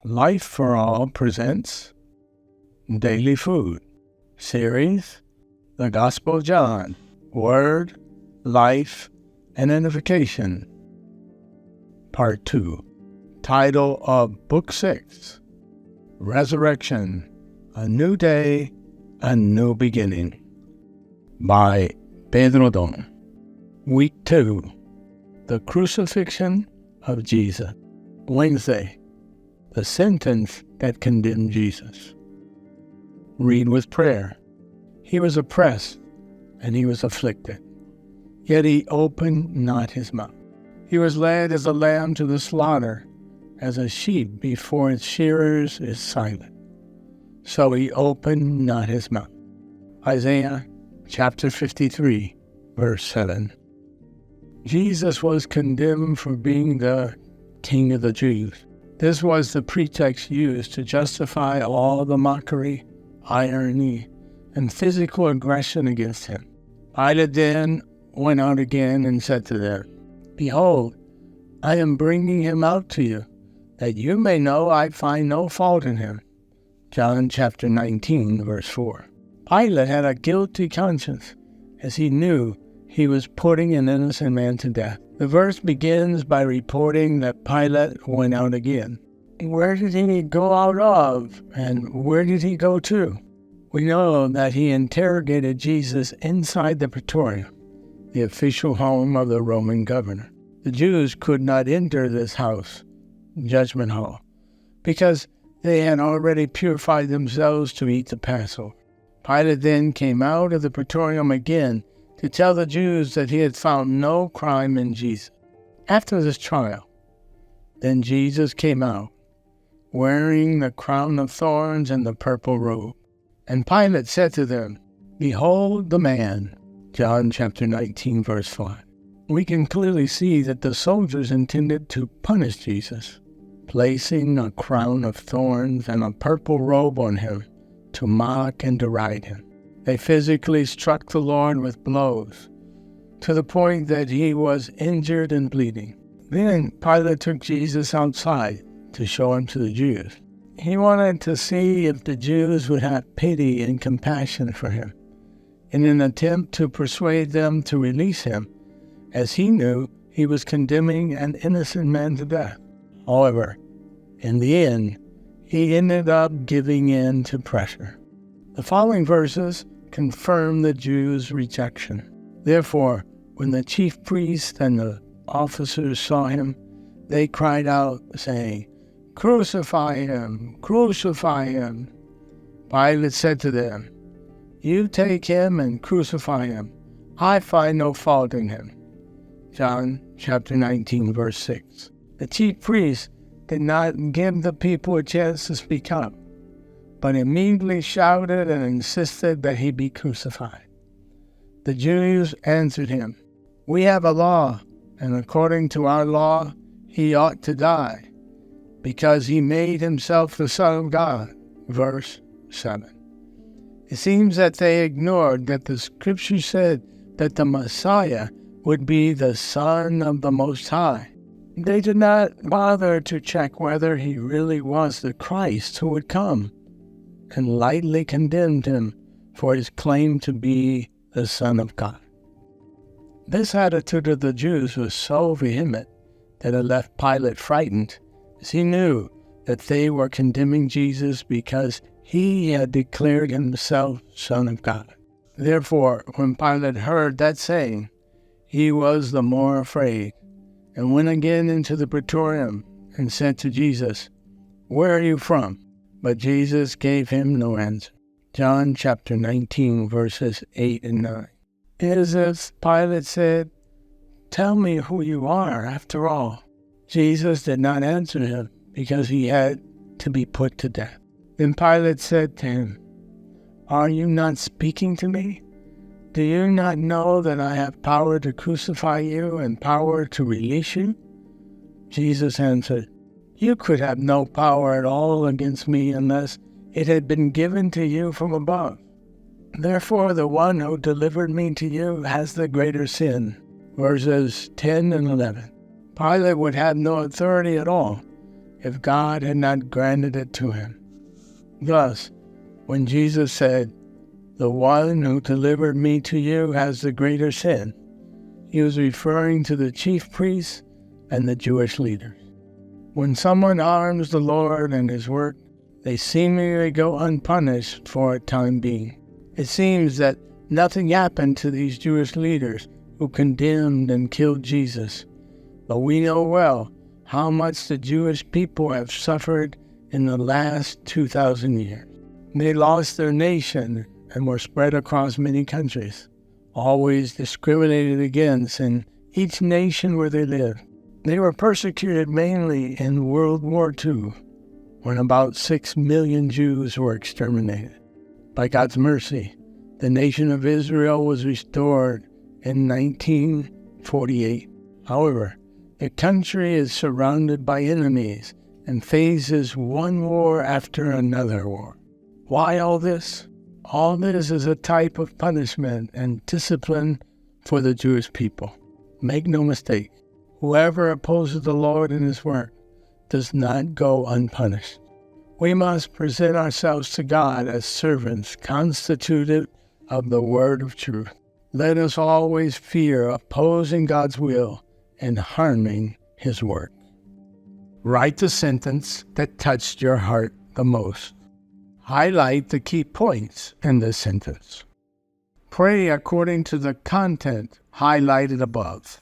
Life for All presents Daily Food Series, The Gospel of John, Word, Life, and Edification. Part 2. Title of Book 6, Resurrection, A New Day, A New Beginning, by Pedro. Week 2. The Crucifixion of Jesus. Wednesday. The sentence that condemned Jesus. Read with prayer. He was oppressed and he was afflicted, yet he opened not his mouth. He was led as a lamb to the slaughter, as a sheep before its shearers is silent. So he opened not his mouth. Isaiah chapter 53, verse 7. Jesus was condemned for being the King of the Jews. This was the pretext used to justify all the mockery, irony, and physical aggression against him. Pilate then went out again and said to them, "Behold, I am bringing him out to you, that you may know I find no fault in him." John chapter 19, verse 4. Pilate had a guilty conscience, as he knew he was putting an innocent man to death. The verse begins by reporting that Pilate went out again. Where did he go out of, and where did he go to? We know that he interrogated Jesus inside the Praetorium, the official home of the Roman governor. The Jews could not enter this house, judgment hall, because they had already purified themselves to eat the Passover. Pilate then came out of the Praetorium again to tell the Jews that he had found no crime in Jesus. After this trial, then Jesus came out, wearing the crown of thorns and the purple robe. And Pilate said to them, "Behold the man." John chapter 19, verse 5. We can clearly see that the soldiers intended to punish Jesus, placing a crown of thorns and a purple robe on him to mock and deride him. They physically struck the Lord with blows, to the point that he was injured and bleeding. Then Pilate took Jesus outside to show him to the Jews. He wanted to see if the Jews would have pity and compassion for him, in an attempt to persuade them to release him, as he knew he was condemning an innocent man to death. However, in the end, he ended up giving in to pressure. The following verses confirm the Jews' rejection. Therefore, when the chief priests and the officers saw him, they cried out, saying, "Crucify him! Crucify him!" Pilate said to them, "You take him and crucify him. I find no fault in him." John chapter 19, verse 6. The chief priests did not give the people a chance to speak up, but immediately shouted and insisted that he be crucified. The Jews answered him, "We have a law, and according to our law, he ought to die, because he made himself the Son of God." Verse 7. It seems that they ignored that the Scripture said that the Messiah would be the Son of the Most High. They did not bother to check whether he really was the Christ who would come, and lightly condemned him for his claim to be the Son of God. This attitude of the Jews was so vehement that it left Pilate frightened, as he knew that they were condemning Jesus because he had declared himself Son of God. Therefore, when Pilate heard that saying, he was the more afraid, and went again into the Praetorium and said to Jesus, "Where are you from?" But Jesus gave him no answer. John chapter 19, verses 8 and 9. It is as if Pilate said, "Tell me who you are, after all." Jesus did not answer him, because he had to be put to death. Then Pilate said to him, "Are you not speaking to me? Do you not know that I have power to crucify you and power to release you?" Jesus answered, "You could have no power at all against me unless it had been given to you from above. Therefore the one who delivered me to you has the greater sin." Verses 10 and 11. Pilate would have no authority at all if God had not granted it to him. Thus, when Jesus said, "The one who delivered me to you has the greater sin," he was referring to the chief priests and the Jewish leaders. When someone harms the Lord and his work, they seemingly go unpunished for a time being. It seems that nothing happened to these Jewish leaders who condemned and killed Jesus. But we know well how much the Jewish people have suffered in the last 2,000 years. They lost their nation and were spread across many countries, always discriminated against in each nation where they lived. They were persecuted mainly in World War II, when about 6 million Jews were exterminated. By God's mercy, the nation of Israel was restored in 1948. However, the country is surrounded by enemies and faces one war after another war. Why all this? All this is a type of punishment and discipline for the Jewish people. Make no mistake, whoever opposes the Lord and his work does not go unpunished. We must present ourselves to God as servants constituted of the word of truth. Let us always fear opposing God's will and harming his work. Write the sentence that touched your heart the most. Highlight the key points in this sentence. Pray according to the content highlighted above.